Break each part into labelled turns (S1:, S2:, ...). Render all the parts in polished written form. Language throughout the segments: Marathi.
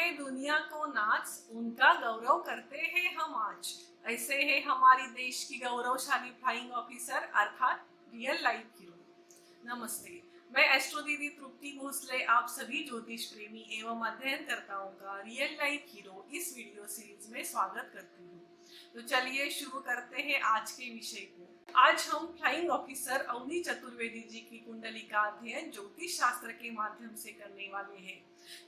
S1: दिखाए दुनिया को नाच, उनका गौरव करते हैं हम आज। ऐसे है हमारी देश की गौरवशाली फ्लाइंग ऑफिसर अर्थात रियल लाइफ हीरो। नमस्ते, मैं एस्ट्रो दीदी तृप्ति भोसले आप सभी ज्योतिष प्रेमी एवं अध्ययनकर्ताओं का रियल लाइफ हीरो इस वीडियो सीरीज में स्वागत करती हूँ। तो चलिए शुरू करते हैं आज के विषय को। आज हम फ्लाइंग ऑफिसर अवनी चतुर्वेदी जी की कुंडली का अध्ययन ज्योतिष शास्त्र के माध्यम से करने वाले हैं।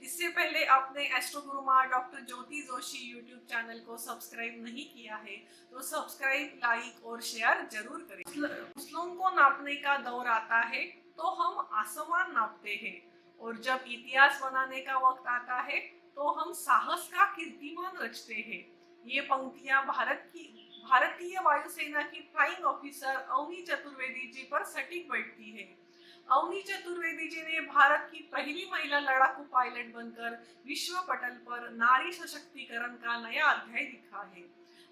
S1: इससे पहले आपने एस्ट्रो गुरु माँ डॉक्टर ज्योति जोशी यूट्यूब चैनल को सब्सक्राइब नहीं किया है तो सब्सक्राइब, लाइक और शेयर जरूर करें। फसलों को नापने का दौर आता है तो हम आसमान नापते हैं, और जब इतिहास बनाने का वक्त आता है तो हम साहस का कीर्तिमान रचते हैं। ये पंक्तियां भारतीय वायुसेना की फ्लाइंग ऑफिसर अवनी चतुर्वेदी जी पर सटीक बैठती है। अवनी चतुर्वेदी जी ने भारत की पहली महिला लड़ाकू पायलट बनकर विश्व पटल पर नारी सशक्तिकरण का नया अध्याय लिखा है।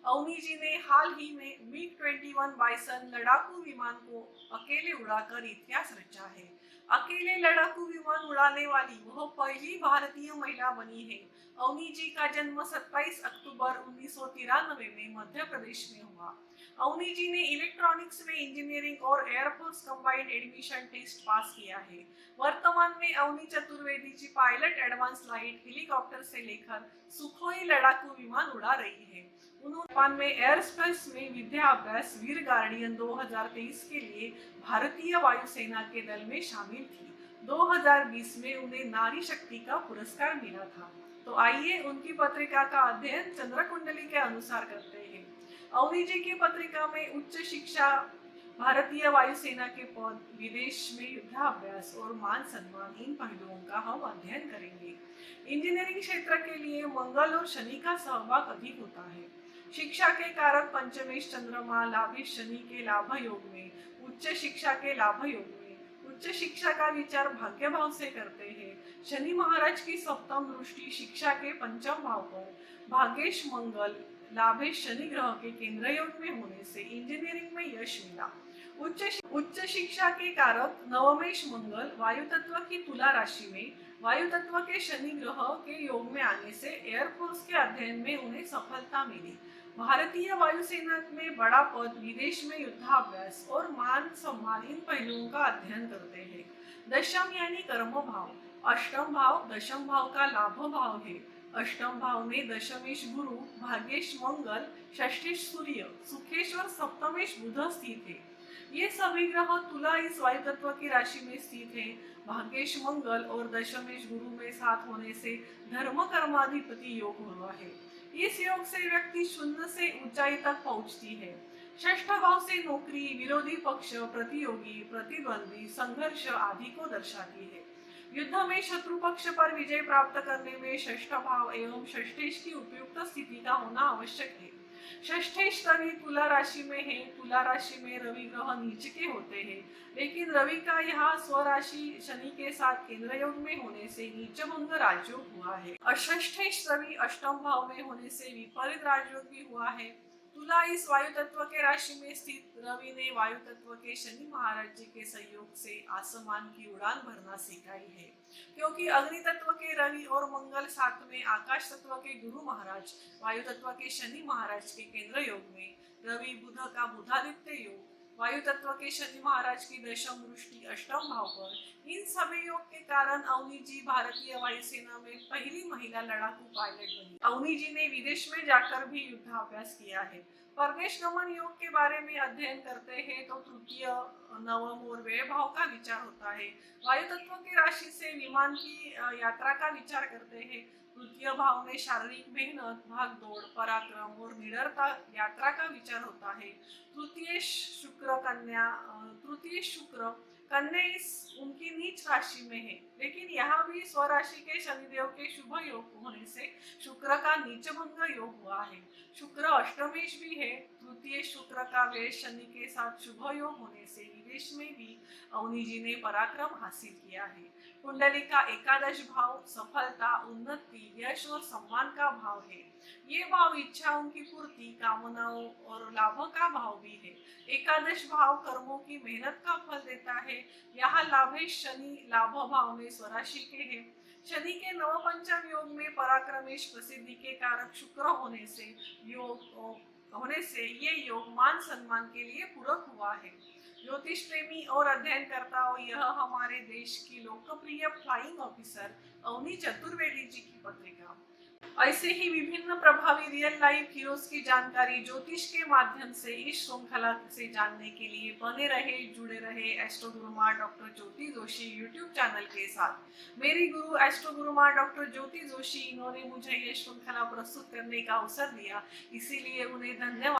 S1: अवनी जी ने हाल ही में MiG-21 बाइसन लड़ाकू विमान को अकेले उड़ाकर इतिहास रचा है। अकेले लड़ाकू विमान उड़ाने वाली वह पहली भारतीय महिला बनी है। अवनी जी का जन्म 27 अक्टूबर 1993 में मध्य प्रदेश में हुआ। अवनी जी ने इलेक्ट्रॉनिक्स में इंजीनियरिंग और air force combined admission test pass किया है। वर्तमान में Avani Chaturvedi ji pilot advance light helicopter से लेकर सुखोई लड़ाकू विमान उड़ा रही है। उन्होंने जापान में एयर स्पेस में विद्याभ्यास वीर गार्डियन 2023 के लिए भारतीय वायुसेना के दल में शामिल थी। 2020 में उन्हें नारी शक्ति का पुरस्कार मिला था। तो आइए उनकी पत्रिका का अध्ययन चंद्र कुंडली के अनुसार करते हैं। अवनी जी की पत्रिका में उच्च शिक्षा, भारतीय वायुसेना के पद, विदेश में युद्धाभ्यास और मान सम्मान, इन पहलुओं का हम अध्ययन करेंगे। इंजीनियरिंग क्षेत्र के लिए मंगल और शनि का सहभाग अधिक होता है। शिक्षा के कारक पंचमेश चंद्रमा लाभेश शनि के लाभ योग में, उच्च शिक्षा के लाभ योग में। उच्च शिक्षा का विचार भाग्य भाव से करते हैं। शनि महाराज की सप्तम दृष्टि शिक्षा के पंचम भाव पर भाग्येश मंगल लाभेश शनि ग्रह के केंद्र योग में होने से इंजीनियरिंग में यश मिला। उच्च शिक्षा के कारक नवमेश मंगल वायु तत्व की तुला राशि में वायु तत्व के शनि ग्रह के योग में आने से एयरफोर्स के अध्ययन में उन्हें सफलता मिली। भारतीय वायुसेना में बड़ा पद, विदेश में युद्धाभ्यास और मान सम्मान, इन पहलुओं का अध्ययन करते हैं। दशम यानी कर्म भाव, अष्टम भाव दशम भाव का लाभ भाव है। अष्टम भाव में दशमेश गुरु, भाग्येश मंगल, षष्ठेश सूर्य, सुखेश और सप्तमेश बुध स्थित है। ये सभी ग्रह तुला इस वायु तत्व की राशि में स्थित है। भाग्येश मंगल और दशमेश गुरु में साथ होने से धर्म कर्माधिपति योग हुआ है। इस योग से व्यक्ति शून्य से ऊंचाई तक पहुंचती है। षष्ठ भाव से नौकरी, विरोधी पक्ष, प्रतियोगी, प्रतिद्वंदी, संघर्ष आदि को दर्शाती है। युद्ध में शत्रु पक्ष पर विजय प्राप्त करने में षष्ठ भाव एवं षष्ठेश की उपयुक्त स्थिति का होना आवश्यक है। षष्ठेश रवि तुला राशि में है। तुला राशि में रवि ग्रह नीच के होते हैं, लेकिन रवि का यहाँ स्वराशि शनि के साथ केंद्र योग में होने से नीच भंग राजयोग हुआ है। अषष्ठेश रवि अष्टम भाव में होने से विपरीत राजयोग भी हुआ है। तुला इस वायु तत्व के राशि में स्थित रवि ने वायु तत्व के शनि महाराज जी के सहयोग से आसमान की उड़ान भरना सिखाई है, क्योंकि अग्नि तत्व के रवि और मंगल साथ में आकाश तत्व के गुरु महाराज, वायु तत्व के शनि महाराज के केंद्र योग में, रवि बुध का बुधादित्य योग, वायु तत्व के शनि महाराज की दशम दृष्टि अष्टम भाव पर, इन सभी योग के कारण अवनी जी भारतीय वायुसेना में पहली महिला लड़ाकू पायलट बनी। अवनी जी ने विदेश में जाकर भी युद्धाभ्यास किया है। परदेश गमन योग के बारे में अध्ययन करते हैं तो तृतीय, नवम और व्यय भाव का विचार होता है। वायु तत्व की राशि से विमान की यात्रा का विचार करते हैं। तृतीय भाव में शारीरिक मेहनत, भाग दौड़, पराक्रम और निडरता यात्रा का विचार होता है। तृतीय शुक्र कन्या इस उनकी नीच राशि में है, लेकिन यहाँ भी स्वराशि के शनिदेव के शुभ योग होने से शुक्र का नीच भंग योग हुआ है। शुक्र अष्टमेश भी है। तृतीय शुक्र का व्यय शनि के साथ शुभ योग होने से विदेश में भी अवनी जी ने पराक्रम हासिल किया है। कुंडली का एकादश भाव सफलता, उन्नति, यश और सम्मान का भाव है। ये भाव इच्छाओं की पूर्ति, कामनाओं और लाभों का भाव भी है। एकादश भाव कर्मों की मेहनत का फल देता है। यहाँ लाभेश शनि लाभ भाव में स्वराशि के है। शनि के नवपंचम योग में पराक्रम पराक्रमेश प्रसिद्धि के कारक शुक्र होने से ये योग मान सम्मान के लिए पूरक हुआ है। ज्योतिष प्रेमी और अध्ययनकर्ताओं, यह हमारे देश की लोकप्रिय फ्लाइंग ऑफिसर अवनी चतुर्वेदी जी की पत्रिका। ऐसे ही विभिन्न प्रभावी रियल लाइफ हीरोज की जानकारी ज्योतिष के माध्यम से इस श्रृंखला से जानने के लिए बने रहे, जुड़े रहे एस्ट्रो गुरुमाँ डॉक्टर ज्योति जोशी यूट्यूब चैनल के साथ। मेरी गुरु एस्ट्रो गुरुमाँ डॉक्टर ज्योति जोशी, इन्होंने मुझे ये श्रृंखला प्रस्तुत करने का अवसर दिया, इसीलिए उन्हें धन्यवाद।